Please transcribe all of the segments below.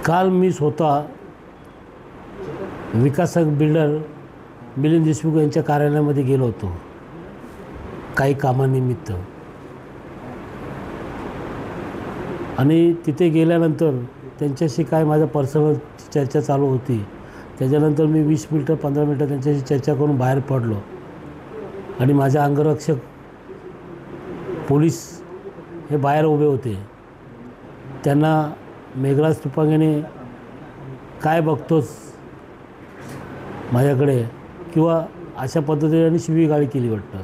काल मी स्वतः विकासक बिल्डर मिलिंद देशमुख यांच्या कार्यालयामध्ये गेलो होतो काही कामानिमित्त। आणि तिथे गेल्यानंतर त्यांच्याशी काय माझा पर्सनल चर्चा चालू होती। त्याच्यानंतर मी 20 मिनिटं 15 मिनिटं त्यांच्याशी चर्चा करून बाहेर पडलो आणि माझे अंगरक्षक पोलीस हे बाहेर उभे होते। त्यांना मेघराज तुपांगेने काय बघतोस माझ्याकडे किंवा अशा पद्धतीने शिवीगाळी केली वाटतं।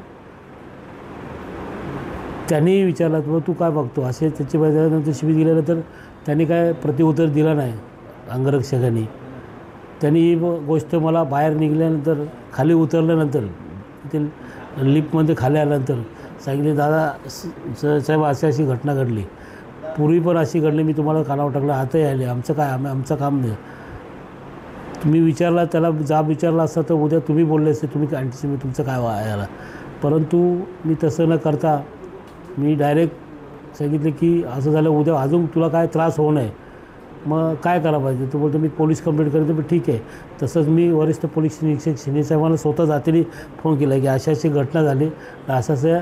त्यांनी विचारलं तू काय बघतो असे त्याची बाजूनंतर शिवी दिल्यानंतर त्यांनी काय प्रत्युत्तर दिलं नाही अंगरक्षकांनी। त्यांनी ही गोष्ट मला बाहेर निघाल्यानंतर खाली उतरल्यानंतर तिथे लिफ्टमध्ये खाली आल्यानंतर सांगितले दादा साहेब अशी घटना घडली, पूर्वी पण अशी घडली, मी तुम्हाला कानावर टाकलं आताही आले, आमचं काय आमचं काम नाही। तुम्ही विचारला त्याला जाब विचारला असता तर उद्या तुम्ही बोलले असते तुम्ही अँटीसिपेट तुमचं काय व्हायला, परंतु मी तसं न करता मी डायरेक्ट सांगितले की असं झालं उद्या अजून तुला काय त्रास होऊ नये मग काय करायला पाहिजे। तो बोलतो मी पोलीस कंप्लेंट करतो। पण ठीक आहे। तसंच मी वरिष्ठ पोलीस निरीक्षक शिंदे साहेबांना स्वतः जातीने फोन केला की अशी घटना झाली असं,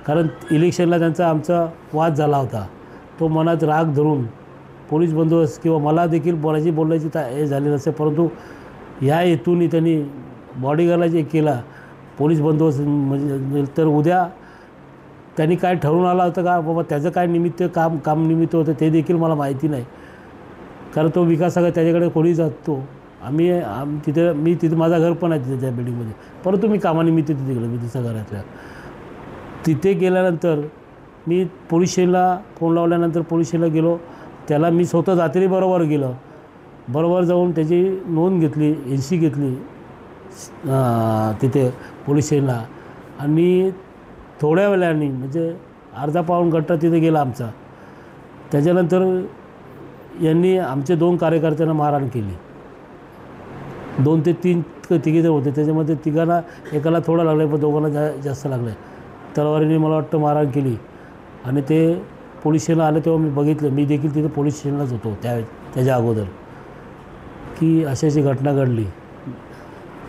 कारण इलेक्शनला त्यांचा आमचा वाद झाला होता। तो मनात राग धरून पोलीस बंदोबस्त किंवा मला देखील बोलायची हे झाली नसते, परंतु ह्या हेतूने त्यांनी बॉडीगार्डला जे केला पोलीस बंदोबस्त म्हणजे तर उद्या त्यांनी काय ठरवून आला होतं का बाबा त्याचं काय निमित्त काम निमित्त होतं ते देखील मला माहिती नाही। कारण तो विकास सगळं त्याच्याकडे कोणी जातो मी तिथे माझं घर पण आहे तिथे त्या बिल्डिंगमध्ये, परंतु मी कामानिमित्त तिथे गेलो। मी तिथं घरातल्या तिथे गेल्यानंतर मी पोलीस स्टेशनला फोन लावल्यानंतर पोलीस स्टेशनला गेलो। त्याला मी स्वतः जातीने बरोबर जाऊन त्याची नोंद घेतली, NC घेतली तिथे पोलीस स्टेशनला। आणि थोड्या वेळाने म्हणजे अर्धा पाऊण घंटा तिथे गेला आमचा। त्याच्यानंतर यांनी आमचे 2 कार्यकर्त्यांना मारहाण केली। 2 ते 3 तिघे जण होते, त्याच्यामध्ये तिघांना एकाला थोडं लागलं पण दोघांना जास्त लागलं। तलवारीने मला वाटतं मारहाण केली आणि ते पोलीस स्टेशनला आले तेव्हा मी बघितलं, मी देखील तिथे पोलीस स्टेशनलाच होतो त्याच्या अगोदर, की अशी घटना घडली।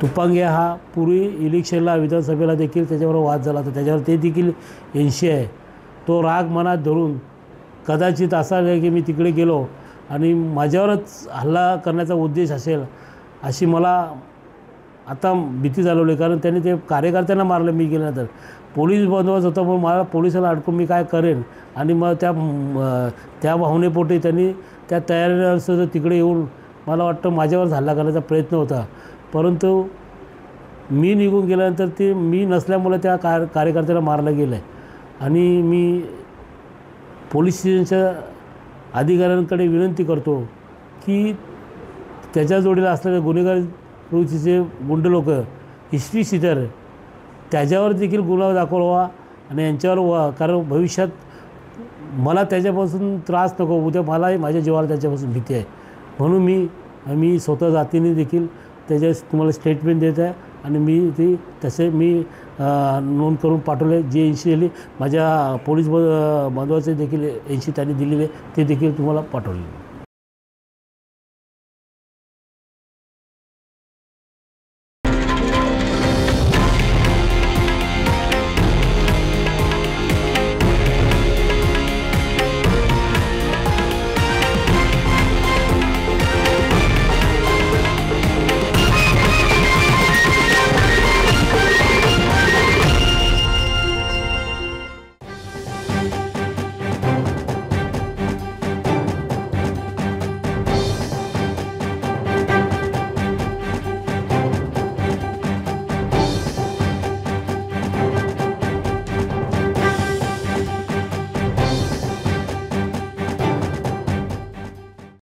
तुपांगे हा पूर्वी इलेक्शनला विधानसभेला देखील त्याच्यावर वाद झाला होता, त्याच्यावर ते देखील NC आहे। तो राग मनात धरून कदाचित असा आहे की मी तिकडे गेलो आणि माझ्यावरच हल्ला करण्याचा उद्देश असेल अशी मला आता भीती झालेली, कारण त्यांनी ते कार्यकर्त्यांना मारलं मी गेल्यानंतर। पोलीस बंदोबस्त होता पण मला पोलिसाला अडकून मी काय करेन, आणि मग त्या भावनेपोटी त्यांनी त्या तयारीनुसार तिकडे येऊन मला वाटतं माझ्यावरच हल्ला करण्याचा प्रयत्न होता। परंतु मी निघून गेल्यानंतर ते मी नसल्यामुळे त्या कार्यकर्त्याला मारलं गेलं आहे। आणि मी पोलीस स्टेशनच्या अधिकाऱ्यांकडे विनंती करतो की त्याच्या जोडीला असलेले गुन्हेगार प्रवृत्तीचे गुंड लोक हिस्ट्री शीटर त्याच्यावर देखील गुन्हा दाखवावा आणि यांच्यावर कारण भविष्यात मला त्याच्यापासून त्रास नको, उद्या मलाही माझ्या जीवाला त्याच्यापासून भीती आहे। म्हणून मी स्वतः जातीने देखील त्याच्या तुम्हाला स्टेटमेंट देत आहे आणि मी तसे नोंद करून पाठवले। जे NC दिली माझ्या पोलीस बंदोबस्ताचे देखील NC त्यांनी दिलेले ते देखील तुम्हाला पाठवले।